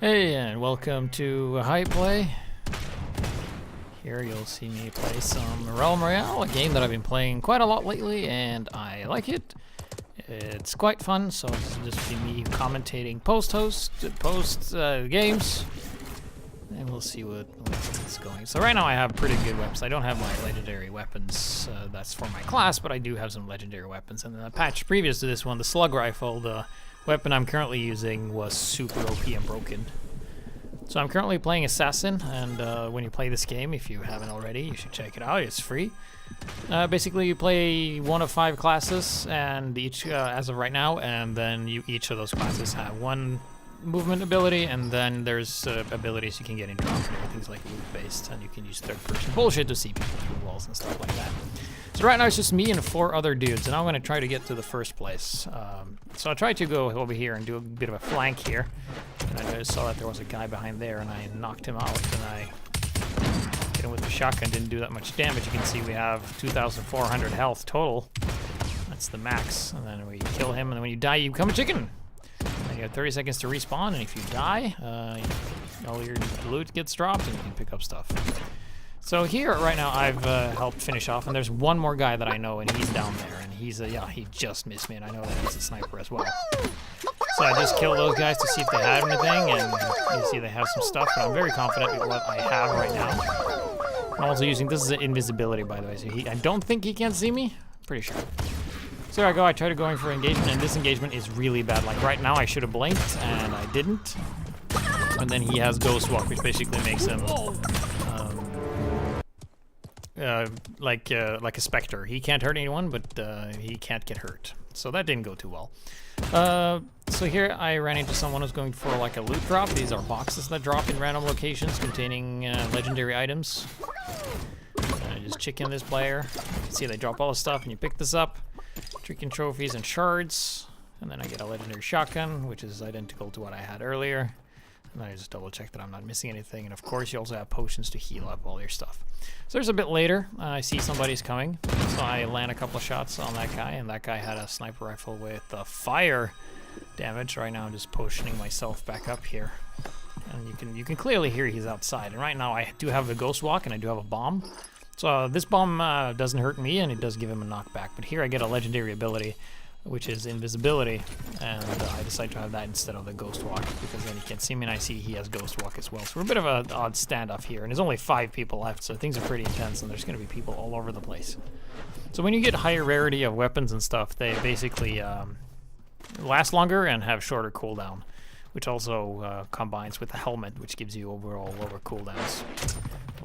Hey, and welcome to Hype Play. Here you'll see me play some Realm Royale, a game that I've been playing quite a lot lately, and I like it. It's quite fun, so this will just be me commentating post games, and we'll see what's going. So right now I have pretty good weapons. I don't have my legendary weapons, that's for my class, but I do have some legendary weapons. And in the patch previous to this one, the slug rifle, the weapon I'm currently using, was super OP and broken. So I'm currently playing Assassin, and when you play this game, if you haven't already, you should check it out. It's free. Basically, you play one of 5 classes, and each, as of right now, and then each of those classes have one movement ability, and then there's abilities you can get in drop and everything's like loot-based, and you can use third-person bullshit to see people through walls and stuff like that. So right now it's just me and 4 other dudes, and I'm going to try to get to the first place. So I tried to go over here and do a bit of a flank here, and I just saw that there was a guy behind there, and I knocked him out, and I hit him with the shotgun. Didn't do that much damage. You can see we have 2,400 health total. That's the max. And then we kill him, and then when you die, you become a chicken. And you have 30 seconds to respawn, and if you die, all your loot gets dropped, and you can pick up stuff. So here, right now, I've helped finish off, and there's one more guy that I know, and he's down there, and he's yeah, he just missed me, and I know that he's a sniper as well. So I just killed those guys to see if they had anything, and you see they have some stuff, but I'm very confident with what I have right now. I'm also using, this is an invisibility, by the way, so I don't think he can see me. Pretty sure. So there I go, I tried going for engagement, and this engagement is really bad. Like right now, I should have blinked, and I didn't. And then he has Ghost Walk, which basically makes him like a specter. He can't hurt anyone, but he can't get hurt. So that didn't go too well. So here I ran into someone who's going for like a loot drop. These are boxes that drop in random locations containing legendary items. I just chicken this player. You can see they drop all the stuff, and you pick this up. Drinking trophies and shards. And then I get a legendary shotgun, which is identical to what I had earlier. And then I just double check that I'm not missing anything. And of course, you also have potions to heal up all your stuff. So there's a bit later, I see somebody's coming. So I land a couple of shots on that guy, and that guy had a sniper rifle with fire damage. Right now I'm just potioning myself back up here. And you can clearly hear he's outside. And right now I do have a ghost walk, and I do have a bomb. So this bomb doesn't hurt me, and it does give him a knockback. But here I get a legendary ability, which is invisibility, and I decide to have that instead of the ghost walk, because then he can't see me, and I see he has ghost walk as well. So we're a bit of an odd standoff here, and there's only 5 people left, so things are pretty intense, and there's going to be people all over the place. So when you get higher rarity of weapons and stuff, they basically last longer and have shorter cooldown, which also combines with the helmet, which gives you overall lower cooldowns.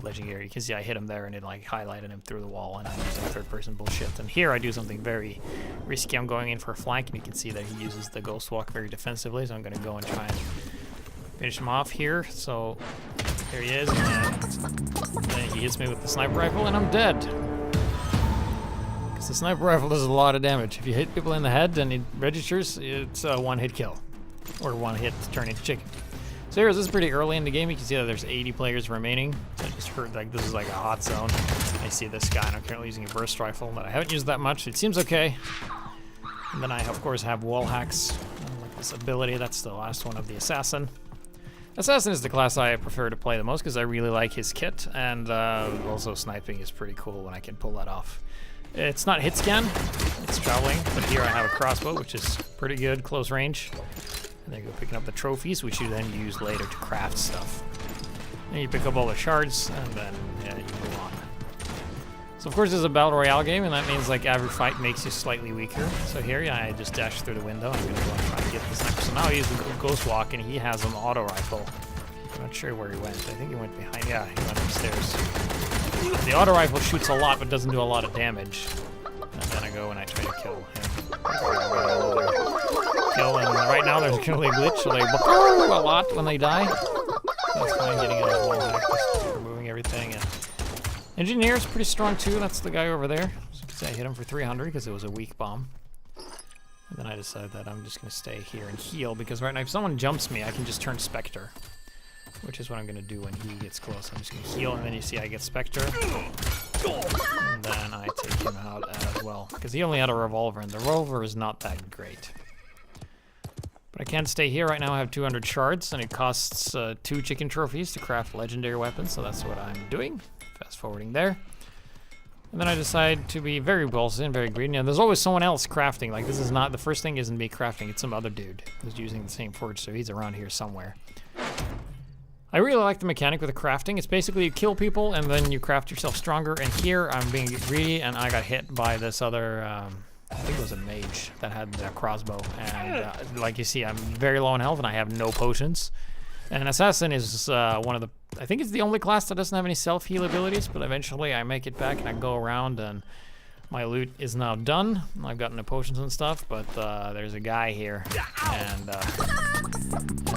Legendary, you can see I hit him there, and it like highlighted him through the wall, and I'm using third-person bullshit. And here I do something very risky. I'm going in for a flank, and you can see that he uses the ghost walk very defensively, so I'm going to go and try and finish him off here. So here he is, and then he hits me with the sniper rifle, and I'm dead. Because the sniper rifle does a lot of damage. If you hit people in the head and it registers, it's a one-hit kill, or one hit to turn into chicken. So here, this is pretty early in the game. You can see that there's 80 players remaining. So I just heard like this is like a hot zone. I see this guy, and I'm currently using a burst rifle that I haven't used that much. It seems okay. And then I, of course, have wall hacks. Like this ability, that's the last one of the Assassin. Assassin is the class I prefer to play the most because I really like his kit, and also sniping is pretty cool when I can pull that off. It's not hit scan, it's traveling, but here I have a crossbow, which is pretty good, close range. And then you go picking up the trophies, which you then use later to craft stuff. And you pick up all the shards, and then you move on. So of course this is a battle royale game, and that means like every fight makes you slightly weaker. So here, I just dashed through the window. I'm gonna go and try and get the sniper. So now he's the ghost walk, and he has an auto rifle. I'm not sure where he went. I think he went behind. Yeah, he went upstairs. The auto rifle shoots a lot, but doesn't do a lot of damage. And then I go and I try to kill him. And right now there's currently a glitch, so they a lot when they die. That's fine, getting out of the wall hack, just removing everything. And Engineer's pretty strong too, that's the guy over there. So you can see I hit him for 300 because it was a weak bomb. And then I decided that I'm just going to stay here and heal, because right now if someone jumps me, I can just turn Spectre. Which is what I'm going to do when he gets close. I'm just going to heal, and then you see I get Spectre. And then I take him out as well, because he only had a revolver, and the revolver is not that great. But I can't stay here. Right now I have 200 shards, and it costs 2 chicken trophies to craft legendary weapons, so that's what I'm doing. Fast forwarding there. And then I decide to be very ballsy and very greedy. And there's always someone else crafting. Like, this is not, the first thing isn't me crafting, it's some other dude who's using the same forge, so he's around here somewhere. I really like the mechanic with the crafting. It's basically you kill people and then you craft yourself stronger. And here I'm being greedy and I got hit by this other, I think it was a mage that had the crossbow. And like you see, I'm very low on health and I have no potions. And Assassin is one of the, I think it's the only class that doesn't have any self-heal abilities, but eventually I make it back and I go around and my loot is now done. I've gotten the potions and stuff, but there's a guy here, and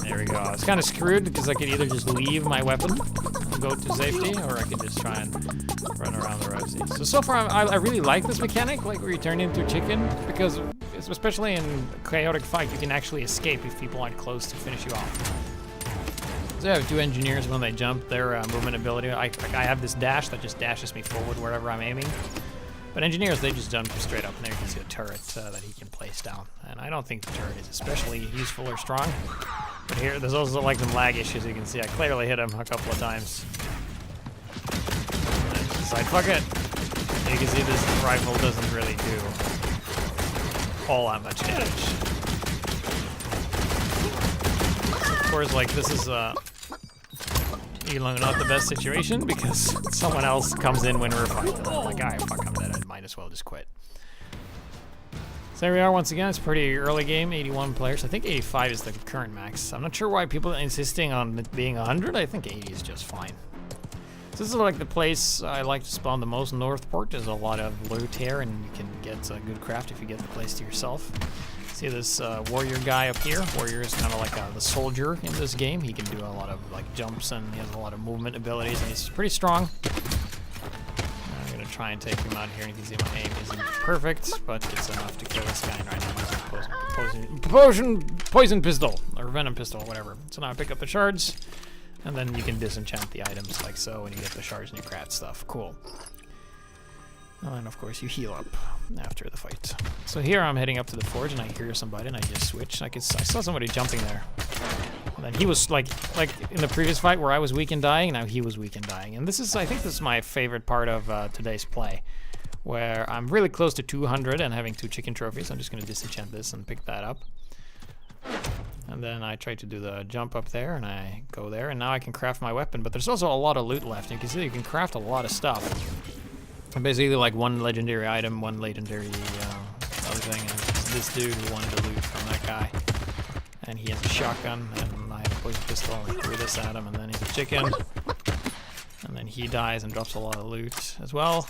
there we go. I was kind of screwed because I could either just leave my weapon and go to safety, or I could just try and run around the road. So far, I really like this mechanic, like where you turn into a chicken, because especially in chaotic fight, you can actually escape if people aren't close to finish you off. So I have 2 engineers. When they jump, their movement ability, I have this dash that just dashes me forward wherever I'm aiming. But engineers, they just jump straight up, and there you can see a turret that he can place down. And I don't think the turret is especially useful or strong. But here, there's also like some lag issues. You can see I clearly hit him a couple of times. And I decide, fuck it. And you can see this rifle doesn't really do all that much damage. Of course, like this is not the best situation because someone else comes in when we're fighting. I'm like, alright, fuck, I'm dead. I might as well just quit. So there we are once again. It's a pretty early game, 81 players. I think 85 is the current max. I'm not sure why people are insisting on it being 100. I think 80 is just fine. So this is like the place I like to spawn the most. Northport. There's a lot of loot here, and you can get a good craft if you get the place to yourself. See this warrior guy up here? Warrior is kind of like the soldier in this game. He can do a lot of like jumps and he has a lot of movement abilities and he's pretty strong. I'm gonna try and take him out here, and you can see my aim isn't perfect, but it's enough to kill this guy. And right now using poison pistol or venom pistol, whatever. So now I pick up the shards, and then you can disenchant the items like so, and you get the shards and you craft stuff. Cool. And of course you heal up after the fight. So here I'm heading up to the forge and I hear somebody and I just switch. I saw somebody jumping there. And then he was like in the previous fight where I was weak and dying, now he was weak and dying. And this is, I think this is my favorite part of today's play, where I'm really close to 200 and having 2 chicken trophies. I'm just gonna disenchant this and pick that up. And then I try to do the jump up there and I go there and now I can craft my weapon. But there's also a lot of loot left. And you can see you can craft a lot of stuff. Basically like 1 legendary item, 1 legendary other thing, and this dude who wanted to loot from that guy. And he has a shotgun, and I have a poison pistol, and I threw this at him, and then he's a chicken. And then he dies and drops a lot of loot as well.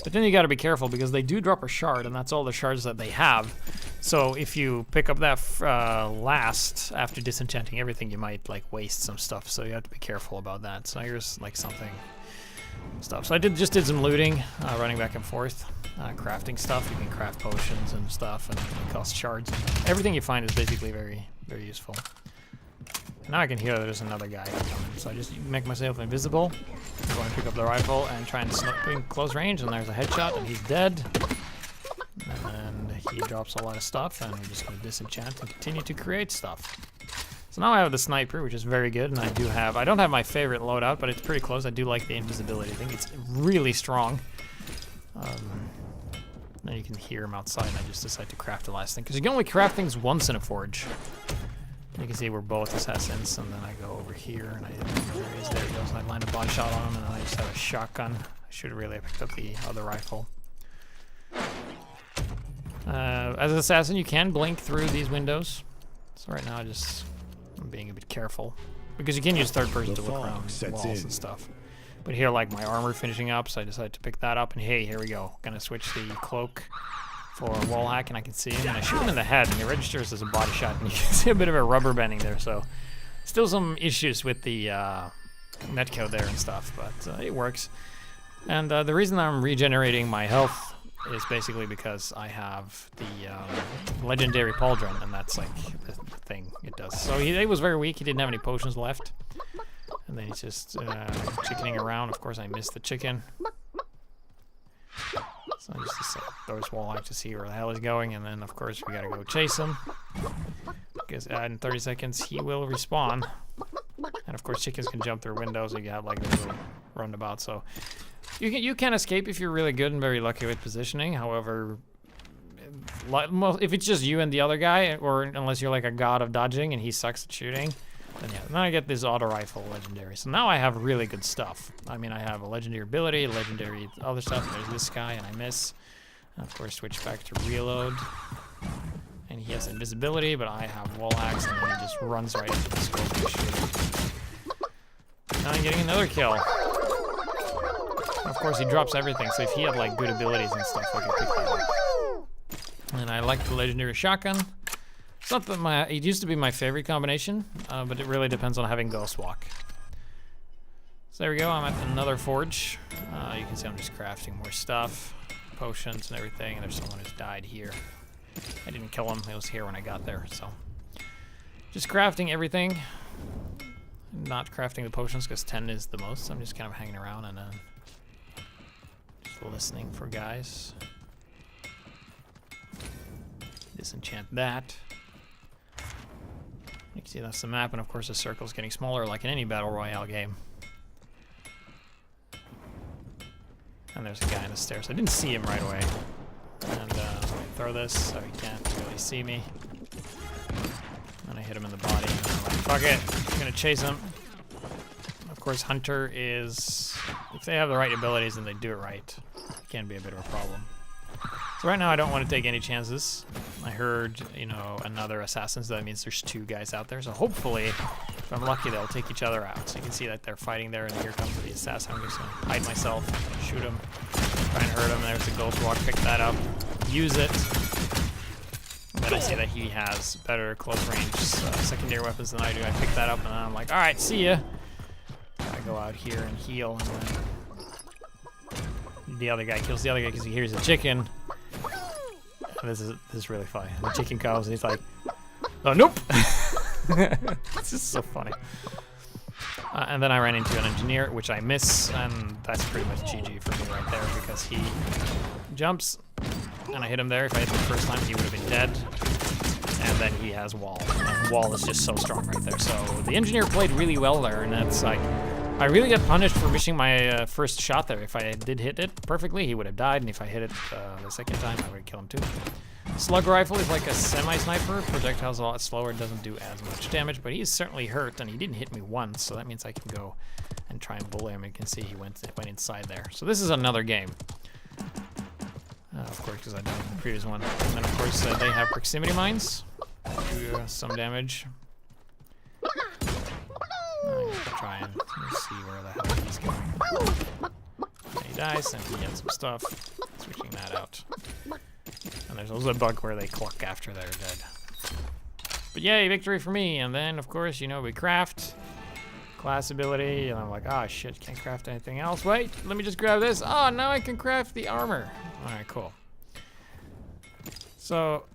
But then you gotta be careful, because they do drop a shard, and that's all the shards that they have. So if you pick up that last, after disenchanting everything, you might like waste some stuff, so you have to be careful about that. So here's like something. Stuff. So I just did some looting, running back and forth, crafting stuff. You can craft potions and stuff, and it costs shards. Everything you find is basically very, very useful. Now I can hear there's another guy coming, so I just make myself invisible, go and pick up the rifle and try and sneak in close range, and there's a headshot, and he's dead. And he drops a lot of stuff, and we're just going to disenchant and continue to create stuff. So now I have the sniper, which is very good, and I don't have my favorite loadout, but it's pretty close. I do like the invisibility. I think it's really strong. Now you can hear him outside, and I just decide to craft the last thing, because you can only craft things once in a forge. You can see we're both assassins, and then I go over here, and there he is, there he goes, and I land a body shot on him, and then I just have a shotgun. I should really have picked up the other rifle. As an assassin, you can blink through these windows. So right now I'm being a bit careful, because you can use third person to look around walls and stuff. But here, like, my armor finishing up, so I decided to pick that up, and hey, here we go. Gonna switch the cloak for wall hack, and I can see him, and I shoot him in the head, and it registers as a body shot, and you can see a bit of a rubber banding there, so still some issues with the netcode there and stuff, but it works. And the reason I'm regenerating my health is basically because I have the legendary pauldron, and that's like the thing it does. So he was very weak, he didn't have any potions left. And then he's just chickening around. Of course I missed the chicken. So So just to set those wall hack to see where the hell he's going, and then of course we gotta go chase him. Because in 30 seconds he will respawn. And of course chickens can jump through windows, so you have like a little roundabout. So you can escape if you're really good and very lucky with positioning. However, if it's just you and the other guy, or unless you're like a god of dodging and he sucks at shooting, then yeah. Then I get this auto rifle legendary. So now I have really good stuff. I mean, I have a legendary ability, legendary other stuff. There's this guy and I miss. And of course switch back to reload. And he has invisibility, but I have wall hacks, and then he just runs right into the scope and shooting. Now I'm getting another kill. Of course, he drops everything, so if he had like good abilities and stuff, I could pick that up. And I like the legendary shotgun. It's not that it used to be my favorite combination, but it really depends on having Ghost Walk. So there we go, I'm at another forge. You can see I'm just crafting more stuff, potions and everything, and there's someone who's died here. I didn't kill him, he was here when I got there, so. Just crafting everything. Not crafting the potions because 10 is the most, so I'm just kind of hanging around and just listening for guys. Disenchant that. You can see that's the map, and of course the circle's getting smaller like in any battle royale game. And there's a guy on the stairs. I didn't see him right away. And throw this so he can't really see me. And I hit him in the body. And I'm like, fuck it, I'm gonna chase him. Of course, Hunter is, if they have the right abilities and they do it right, it can be a bit of a problem. So right now I don't want to take any chances. I heard, you know, another assassin, so that means there's 2 guys out there. So hopefully, if I'm lucky, they'll take each other out. So you can see that they're fighting there, and here comes the assassin. I'm just gonna hide myself, shoot him, try and hurt him. There's the Ghost Walk, pick that up, use it. And then I see that he has better close range secondary weapons than I do. I pick that up, and then I'm like, all right, see ya. I go out here and heal, and then the other guy kills the other guy because he hears a chicken. And this is really funny. The chicken comes and he's like, oh, nope. This is so funny. And then I ran into an engineer, which I miss, and that's pretty much GG for me right there because he jumps, and I hit him there. If I hit him the first time, he would have been dead. And then he has wall, and wall is just so strong right there. So the engineer played really well there, and that's like, I really got punished for missing my first shot there. If I did hit it perfectly, he would have died, and if I hit it the second time, I would have killed him too. Slug rifle is like a semi-sniper. Projectile's a lot slower, doesn't do as much damage, but he's certainly hurt, and he didn't hit me once, so that means I can go and try and bully him. You can see he went inside there. So this is another game. Of course, because I died in the previous one. And then of course they have proximity mines. Do some damage. Try and see where the hell he's going. And he dies, and he gets some stuff. Switching that out. And there's also a bug where they cluck after they're dead. But yay, victory for me! And then, of course, you know, we craft. Class ability, and I'm like, oh shit, can't craft anything else. Wait, let me just grab this. Oh, now I can craft the armor. Alright, cool. So,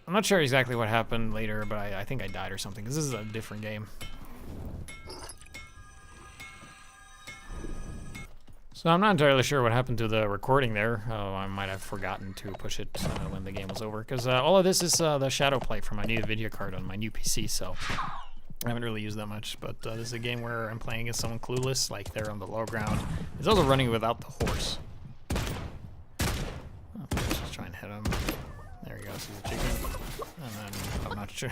I'm not sure exactly what happened later, but I think I died or something, because this is a different game. So I'm not entirely sure what happened to the recording there. I might have forgotten to push it when the game was over, because all of this is the shadow play from my new video card on my new PC, so I haven't really used that much. But this is a game where I'm playing as someone clueless, like they're on the low ground. It's also running without the horse. Let's just try and hit him. There he goes, he's a chicken. And then, I'm not sure.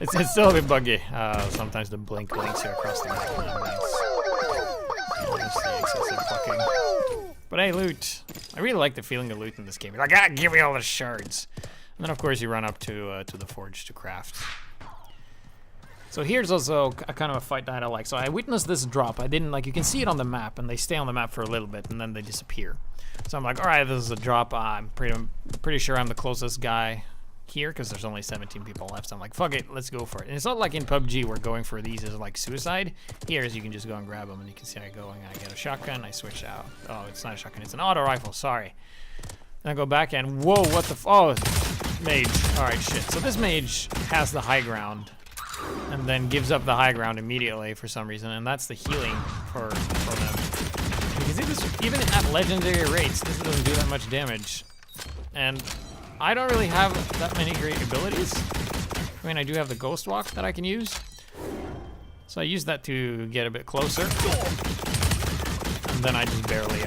It's still a bit buggy. Sometimes the blink blinks here across the map. The excessive fucking. But hey, loot. I really like the feeling of loot in this game. You're like, ah, give me all the shards. And then of course you run up to the forge to craft. So here's also a kind of a fight that I like. So I witnessed this drop. I didn't, like, you can see it on the map, and they stay on the map for a little bit, and then they disappear. So I'm like, all right, this is a drop. I'm pretty sure I'm the closest guy here, because there's only 17 people left. So I'm like, fuck it, let's go for it. And it's not like in PUBG where going for these is like suicide. Here is you can just go and grab them, and you can see I go and I get a shotgun. I switch out. Oh, it's not a shotgun, it's an auto rifle. Sorry. And I go back and whoa, what the? Oh, mage. All right, shit. So this mage has the high ground, and then gives up the high ground immediately for some reason, and that's the healing for them. You can see this, even at legendary rates, this doesn't do that much damage. And I don't really have that many great abilities. I mean, I do have the Ghost Walk that I can use. So I use that to get a bit closer. And then I just barely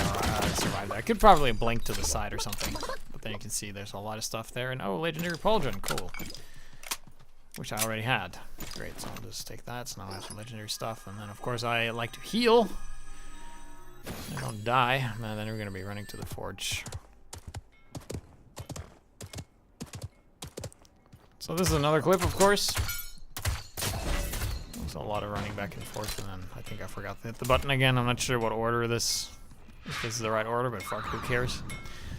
survive that. I could probably blink to the side or something. But then you can see there's a lot of stuff there. And oh, legendary pauldron, cool. Which I already had. Great, so I'll just take that. So now I have some legendary stuff. And then of course I like to heal. I don't die. And then we're gonna be running to the forge. So this is another clip, of course. There's a lot of running back and forth, and then I think I forgot to hit the button again. I'm not sure what order if this is the right order, but fuck, who cares?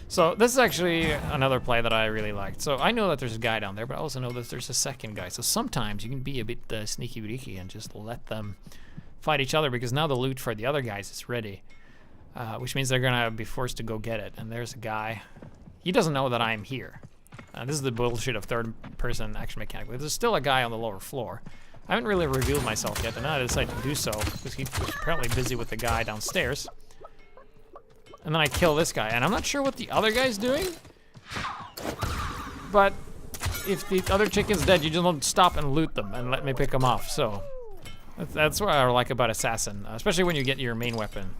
So this is actually another play that I really liked. So I know that there's a guy down there, but I also know that there's a second guy. So sometimes you can be a bit sneaky-beaky and just let them fight each other, because now the loot for the other guys is ready, which means they're gonna be forced to go get it. And there's a guy. He doesn't know that I'm here. This is the bullshit of third-person action mechanic. There's still a guy on the lower floor. I haven't really revealed myself yet, and now I decided to do so because he was apparently busy with the guy downstairs. And then I kill this guy, and I'm not sure what the other guy's doing. But if the other chicken's dead, you just don't stop and loot them and let me pick them off. So that's what I like about Assassin, especially when you get your main weapon,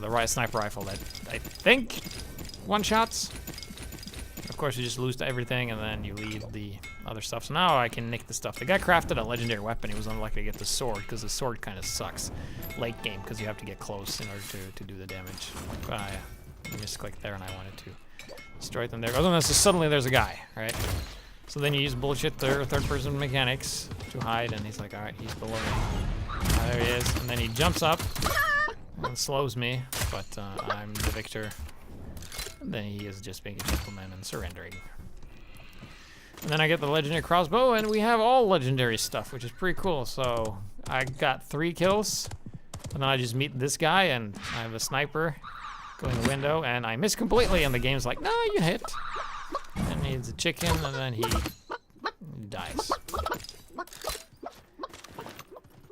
the right sniper rifle that I think one-shots. Of course, you just lose everything, and then you leave the other stuff. So now I can nick the stuff. The guy crafted a legendary weapon. He was unlucky to get the sword, because the sword kind of sucks late game, because you have to get close in order to do the damage. But I misclicked there, and I wanted to destroy them there. Other than this, suddenly there's a guy, right? So then you use bullshit third-person mechanics to hide, and he's like, all right, he's below me. There he is, and then he jumps up and slows me, but I'm the victor. And then he is just being a gentleman and surrendering. And then I get the legendary crossbow, and we have all legendary stuff, which is pretty cool. So I got 3 kills, and then I just meet this guy, and I have a sniper go in the window, and I miss completely, and the game's like, no, you hit. And he's a chicken, and then he dies.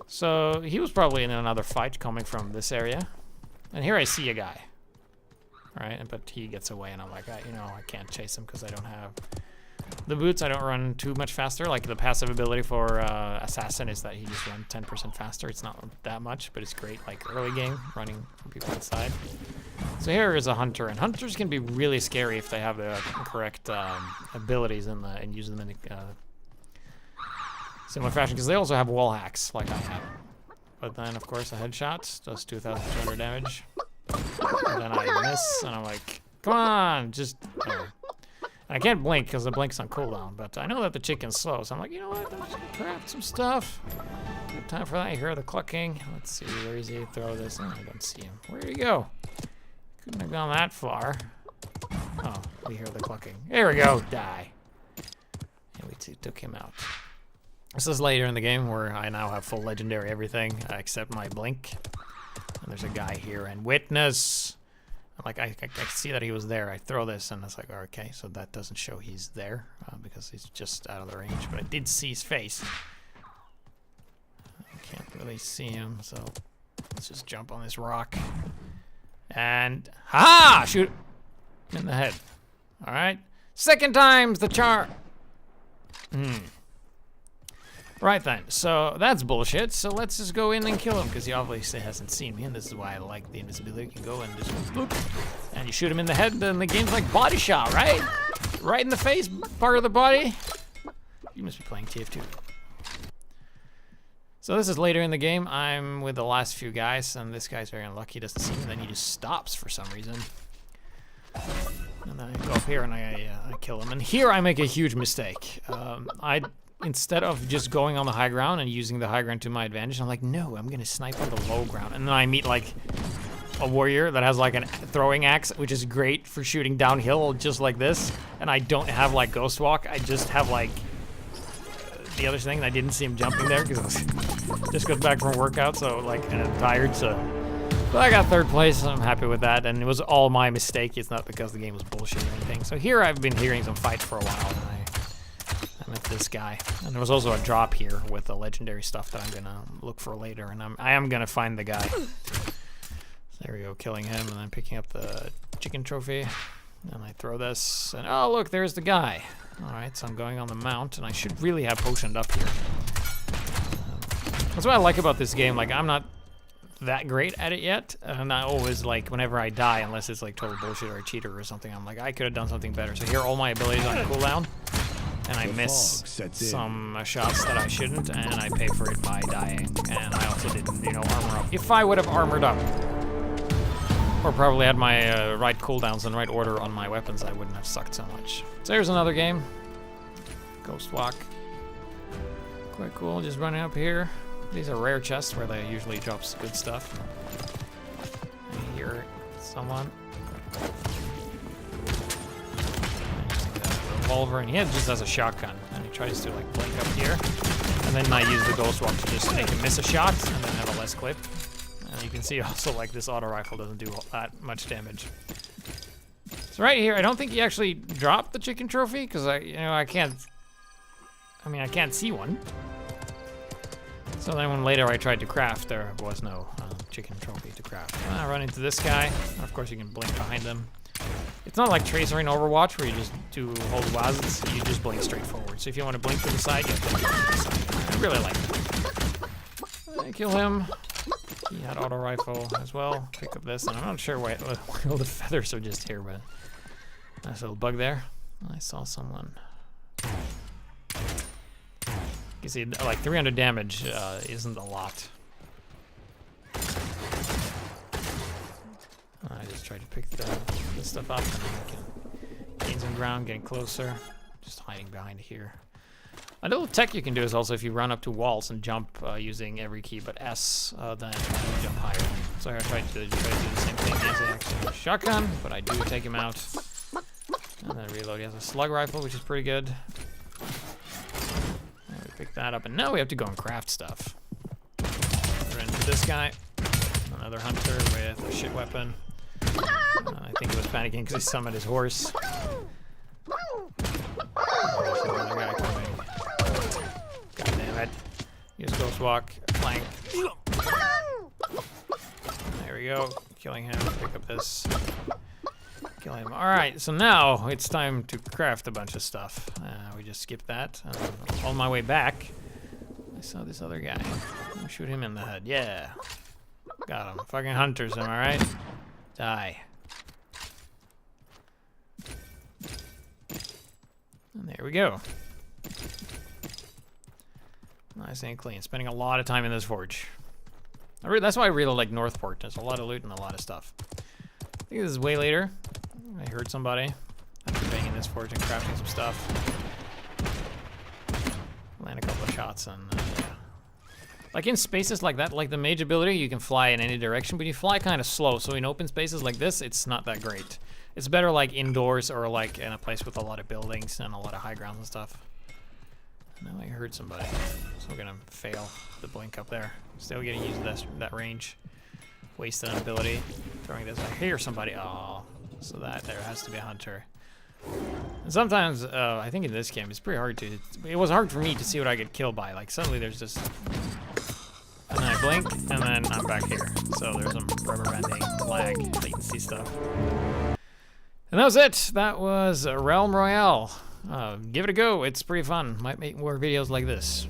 So he was probably in another fight coming from this area. And here I see a guy. Right, but he gets away, and I'm like, you know, I can't chase him because I don't have the boots. I don't run too much faster. Like the passive ability for Assassin is that he just runs 10% faster. It's not that much, but it's great, like early game, running from people inside. So here is a hunter, and hunters can be really scary if they have the correct abilities and use them in a similar fashion, because they also have wall hacks like I have. But then, of course, a headshot does 2,200 damage. And then I miss, and I'm like, come on, just... And I can't blink because the blink's on cooldown, but I know that the chicken's slow, so I'm like, you know what, let's craft some stuff. Good time for that. I hear the clucking. Let's see, where is he? Throw this. Oh, I don't see him. Where did he go? Couldn't have gone that far. Oh, we hear the clucking. There we go, die. And we took him out. This is later in the game where I now have full legendary everything except my blink. And there's a guy here, and witness. Like I see that he was there. I throw this, and it's like, okay, so that doesn't show he's there because he's just out of the range. But I did see his face. I can't really see him, so let's just jump on this rock. And ha! Shoot him in the head. All right, second time's the charm. Right then, so that's bullshit, so let's just go in and kill him, because he obviously hasn't seen me, and this is why I like the invisibility. You can go and just boop, and you shoot him in the head, and the game's like body shot, right? Right in the face, part of the body. You must be playing TF2. So this is later in the game. I'm with the last few guys, and this guy's very unlucky. He doesn't see me, then he just stops for some reason. And then I go up here, and I kill him. And here I make a huge mistake. Instead of just going on the high ground and using the high ground to my advantage, I'm like, no, I'm gonna snipe on the low ground. And then I meet like a warrior that has like a throwing axe, which is great for shooting downhill just like this. And I don't have like Ghost Walk. I just have like the other thing. I didn't see him jumping there because I just got back from workout, so like and I'm tired. So but I got 3rd place. I'm happy with that, and it was all my mistake. It's not because the game was bullshit or anything. So here I've been hearing some fights for a while, and I met this guy, and there was also a drop here with the legendary stuff that I'm gonna look for later, and I am gonna find the guy. So there we go, killing him and then picking up the chicken trophy. And I throw this, and oh look, there's the guy. Alright, so I'm going on the mount, and I should really have potioned up here. That's what I like about this game, like I'm not that great at it yet, and I always like, whenever I die, unless it's like total bullshit or a cheater or something, I'm like, I could have done something better. So here all my abilities on cooldown, and I miss some shots that I shouldn't, and I pay for it by dying. And I also didn't, you know, armor up. If I would have armored up, or probably had my right cooldowns in right order on my weapons, I wouldn't have sucked so much. So here's another game. Ghost Walk. Quite cool, just running up here. These are rare chests where they usually drops good stuff. I hear someone. Revolver, and he just has a shotgun, and he tries to like blink up here, and then I use the Ghost Walk to just make him miss a shot, and then have a less clip. And you can see also like this auto rifle doesn't do that much damage. So right here, I don't think he actually dropped the chicken trophy because I can't see one. So then when later I tried to craft, there was no chicken trophy to craft. I run into this guy. Of course you can blink behind him. It's not like Tracer in Overwatch where you just do hold WASDs, you just blink straight forward. So if you want to blink to the side, you have to blink to the side. I really like it. I kill him. He had auto rifle as well. Pick up this, and I'm not sure why all the feathers are just here, but nice little bug there. I saw someone. You see, like 300 damage isn't a lot. I just tried to pick this stuff up, and I can gain some ground, getting closer. Just hiding behind here. A little tech you can do is also if you run up to walls and jump using every key but S, then you jump higher. So I tried to do the same thing as I actually have a shotgun, but I do take him out. And then reload. He has a slug rifle, which is pretty good. And we pick that up, and now we have to go and craft stuff. Run into this guy. Another hunter with a shit weapon. I think he was panicking because he summoned his horse. There's another guy coming. God damn it. Use Ghost Walk, flank. There we go. Killing him. Pick up this. Kill him. Alright, so now it's time to craft a bunch of stuff. We just skipped that. On my way back, I saw this other guy. I'll shoot him in the head. Yeah. Got him. Fucking hunters, am I right? Die. And there we go. Nice and clean. Spending a lot of time in this forge. That's why I really like Northport. There's a lot of loot and a lot of stuff. I think this is way later. I heard somebody. I'm being in this forge and crafting some stuff. Land a couple of shots and yeah. Like in spaces like that, like the mage ability, you can fly in any direction, but you fly kind of slow. So in open spaces like this, it's not that great. It's better like indoors or like in a place with a lot of buildings and a lot of high grounds and stuff. Now I heard somebody, so we're gonna fail the blink up there. Still getting used to that range. Wasted an ability. Throwing this, I hear somebody. Oh, so that there has to be a hunter. And sometimes, I think in this game, it's pretty hard to. It was hard for me to see what I get killed by. Like suddenly there's just. And then I blink, and then I'm back here. So there's some rubber banding lag, latency stuff. And that was it. That was Realm Royale. Give it a go. It's pretty fun. Might make more videos like this.